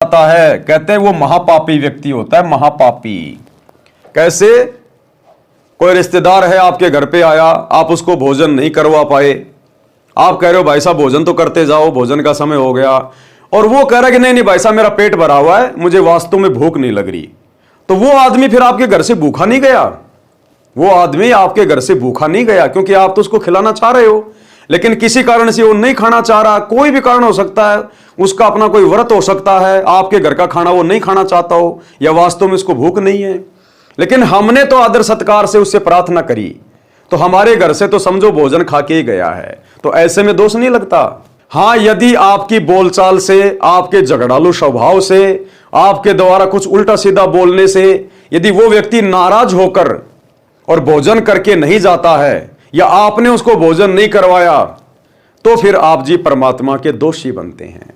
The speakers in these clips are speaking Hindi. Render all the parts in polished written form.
जाता है, कहते हैं वो महापापी व्यक्ति होता है, महापापी। कैसे? कोई रिश्तेदार है आपके घर पे आया, आप उसको भोजन नहीं करवा पाए, आप कह रहे हो भाई साहब भोजन तो करते जाओ, भोजन का समय हो गया, और वो कह रहा है कि नहीं नहीं भाई साहब मेरा पेट भरा हुआ है, मुझे वास्तव में भूख नहीं लग रही। तो वो आदमी फिर आपके घर से भूखा नहीं गया, वो आदमी आपके घर से भूखा नहीं गया, क्योंकि आप तो उसको खिलाना चाह रहे हो, लेकिन किसी कारण से वो नहीं खाना चाह रहा। कोई भी कारण हो सकता है, उसका अपना कोई व्रत हो सकता है, आपके घर का खाना वो नहीं खाना चाहता हो, या वास्तव में उसको भूख नहीं है, लेकिन हमने तो आदर सत्कार से उससे प्रार्थना करी, तो हमारे घर से तो समझो भोजन खा के ही गया है, तो ऐसे में दोष नहीं लगता। हां, यदि आपकी बोलचाल से, आपके झगड़ालू स्वभाव से, आपके द्वारा कुछ उल्टा सीधा बोलने से यदि वो व्यक्ति नाराज होकर और भोजन करके नहीं जाता है, या आपने उसको भोजन नहीं करवाया, तो फिर आप जी परमात्मा के दोषी बनते हैं।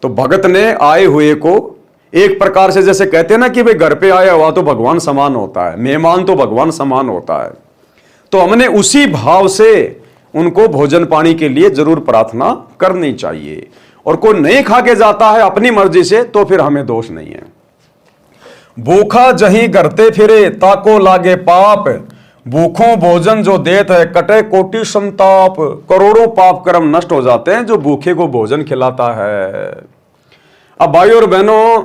तो भगत ने आए हुए को एक प्रकार से, जैसे कहते हैं ना कि भाई घर पे आया हुआ तो भगवान समान होता है, मेहमान तो भगवान समान होता है, तो हमने उसी भाव से उनको भोजन पानी के लिए जरूर प्रार्थना करनी चाहिए। और कोई नहीं खा के जाता है अपनी मर्जी से, तो फिर हमें दोष नहीं है। भूखा जहीं करते फिरे ताको लागे पाप, भूखों भोजन जो देत है कटे कोटि संताप। करोड़ों पाप कर्म नष्ट हो जाते हैं जो भूखे को भोजन खिलाता है। अब भाई और बहनों,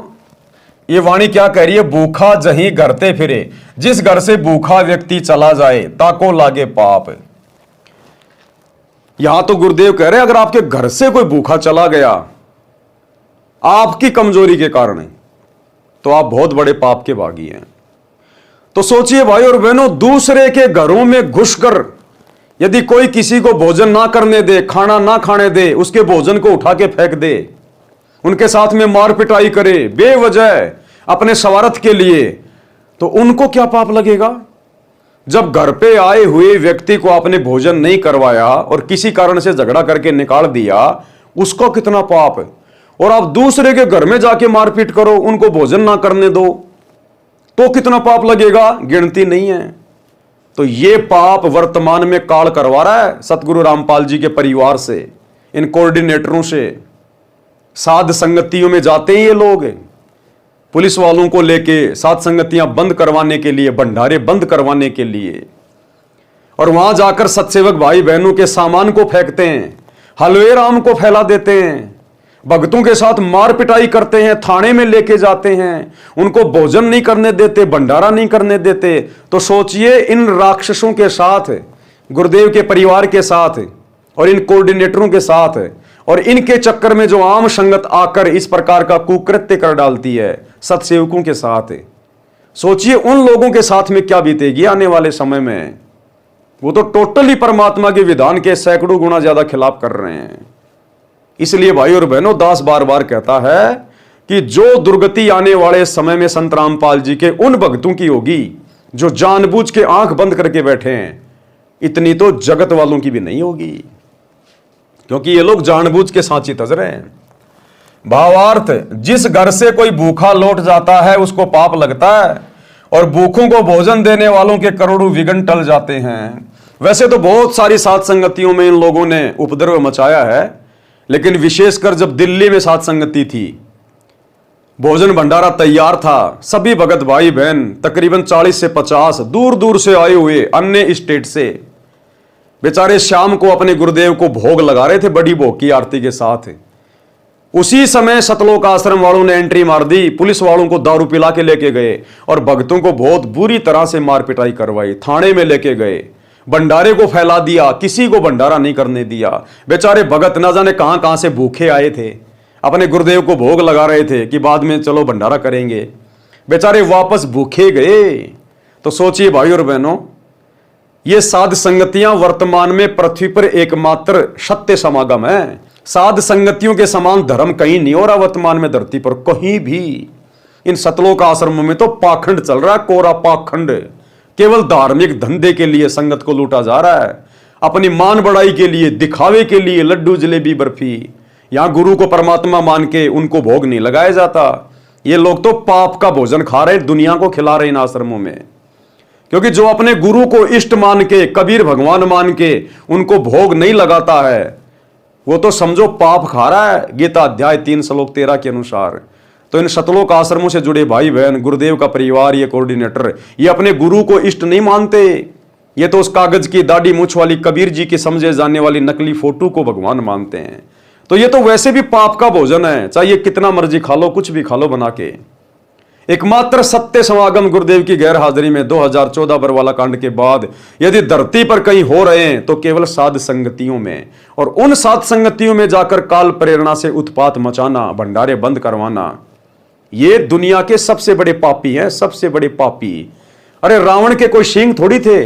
ये वाणी क्या कह रही है? भूखा जहीं घरते फिरे, जिस घर से भूखा व्यक्ति चला जाए ताको लागे पाप। यहां तो गुरुदेव कह रहे हैं अगर आपके घर से कोई भूखा चला गया आपकी कमजोरी के कारण, तो आप बहुत बड़े पाप के भागी हैं। तो सोचिए भाई और बहनों, दूसरे के घरों में घुसकर यदि कोई किसी को भोजन ना करने दे, खाना ना खाने दे, उसके भोजन को उठा के फेंक दे, उनके साथ में मार पिटाई करे बेवजह अपने स्वार्थ के लिए, तो उनको क्या पाप लगेगा? जब घर पे आए हुए व्यक्ति को आपने भोजन नहीं करवाया और किसी कारण से झगड़ा करके निकाल दिया, उसको कितना पाप है। और आप दूसरे के घर में जाके मारपीट करो, उनको भोजन ना करने दो, तो कितना पाप लगेगा? गिनती नहीं है। तो ये पाप वर्तमान में काल करवा रहा है सतगुरु रामपाल जी के परिवार से, इन कोऑर्डिनेटरों से। साध संगतियों में जाते हैं ये लोग, पुलिस वालों को लेके साध संगतियां बंद करवाने के लिए, भंडारे बंद करवाने के लिए, और वहां जाकर सत्सेवक भाई बहनों के सामान को फेंकते हैं, हलवे राम को फैला देते हैं, भक्तों के साथ मार पिटाई करते हैं, थाने में लेके जाते हैं, उनको भोजन नहीं करने देते, भंडारा नहीं करने देते। तो सोचिए इन राक्षसों के साथ, गुरुदेव के परिवार के साथ और इन कोऑर्डिनेटरों के साथ और इनके चक्कर में जो आम संगत आकर इस प्रकार का कुकृत्य कर डालती है सत्सेवकों के साथ, सोचिए उन लोगों के साथ में क्या बीतेगी आने वाले समय में। वो तो टोटली परमात्मा के विधान के सैकड़ों गुना ज्यादा खिलाफ कर रहे हैं। इसलिए भाई और बहनों, दास बार बार कहता है कि जो दुर्गति आने वाले समय में संत रामपाल जी के उन भक्तों की होगी जो जानबूझ के आंख बंद करके बैठे हैं, इतनी तो जगत वालों की भी नहीं होगी, क्योंकि ये लोग जानबूझ के सांची तज रहे हैं। भावार्थ, जिस घर से कोई भूखा लौट जाता है उसको पाप लगता है, और भूखों को भोजन देने वालों के करोड़ों विघ्न टल जाते हैं। वैसे तो बहुत सारी साध संगतियों में इन लोगों ने उपद्रव मचाया है, लेकिन विशेषकर जब दिल्ली में साध संगति थी, भोजन भंडारा तैयार था, सभी भगत भाई बहन तकरीबन 40 से 50 दूर दूर से आए हुए अन्य स्टेट से बेचारे शाम को अपने गुरुदेव को भोग लगा रहे थे, बड़ी भोग की आरती के साथ। उसी समय सतलोक आश्रम वालों ने एंट्री मार दी, पुलिस वालों को दारू पिला के लेके गए और भक्तों को बहुत बुरी तरह से मार पिटाई करवाई, थाने में लेके गए, भंडारे को फैला दिया, किसी को भंडारा नहीं करने दिया। बेचारे भगत ना जाने कहां कहां से भूखे आए थे, अपने गुरुदेव को भोग लगा रहे थे कि बाद में चलो भंडारा करेंगे, बेचारे वापस भूखे गए। तो सोचिए भाई और बहनों, ये साध संगतियां वर्तमान में पृथ्वी पर एकमात्र सत्य समागम है। साध संगतियों के समान धर्म कहीं नहीं हो रहा वर्तमान में धरती पर कहीं भी। इन सतलोक आश्रमों में तो पाखंड चल रहा है, कोरा पाखंड। केवल धार्मिक धंधे के लिए संगत को लूटा जा रहा है, अपनी मान बढ़ाई के लिए, दिखावे के लिए लड्डू जलेबी बर्फी। यहां गुरु को परमात्मा मान के उनको भोग नहीं लगाया जाता। ये लोग तो पाप का भोजन खा रहे, दुनिया को खिला रहे इन आश्रमों में, क्योंकि जो अपने गुरु को इष्ट मान के, कबीर भगवान मान के उनको भोग नहीं लगाता है, वो तो समझो पाप खा रहा है। गीता अध्याय 3 श्लोक 13 के अनुसार तो इन शतलोक आश्रमों से जुड़े भाई बहन, गुरुदेव का परिवार, ये कोऑर्डिनेटर, ये अपने गुरु को इष्ट नहीं मानते। ये तो उस कागज की दाढ़ी मूछ वाली कबीर जी की समझे जाने वाली नकली फोटो को भगवान मानते हैं। तो ये तो वैसे भी पाप का भोजन है, चाहे कितना मर्जी खा लो, कुछ भी खा लो बना के। एकमात्र सत्य समागम गुरुदेव की गैर हाजिरी में 2014 बरवाला कांड के बाद यदि धरती पर कहीं हो रहे हैं तो केवल साध संगतियों में, और उन साध संगतियों में जाकर काल प्रेरणा से उत्पात मचाना, भंडारे बंद करवाना, ये दुनिया के सबसे बड़े पापी हैं, सबसे बड़े पापी। अरे रावण के कोई सींग थोड़ी थे,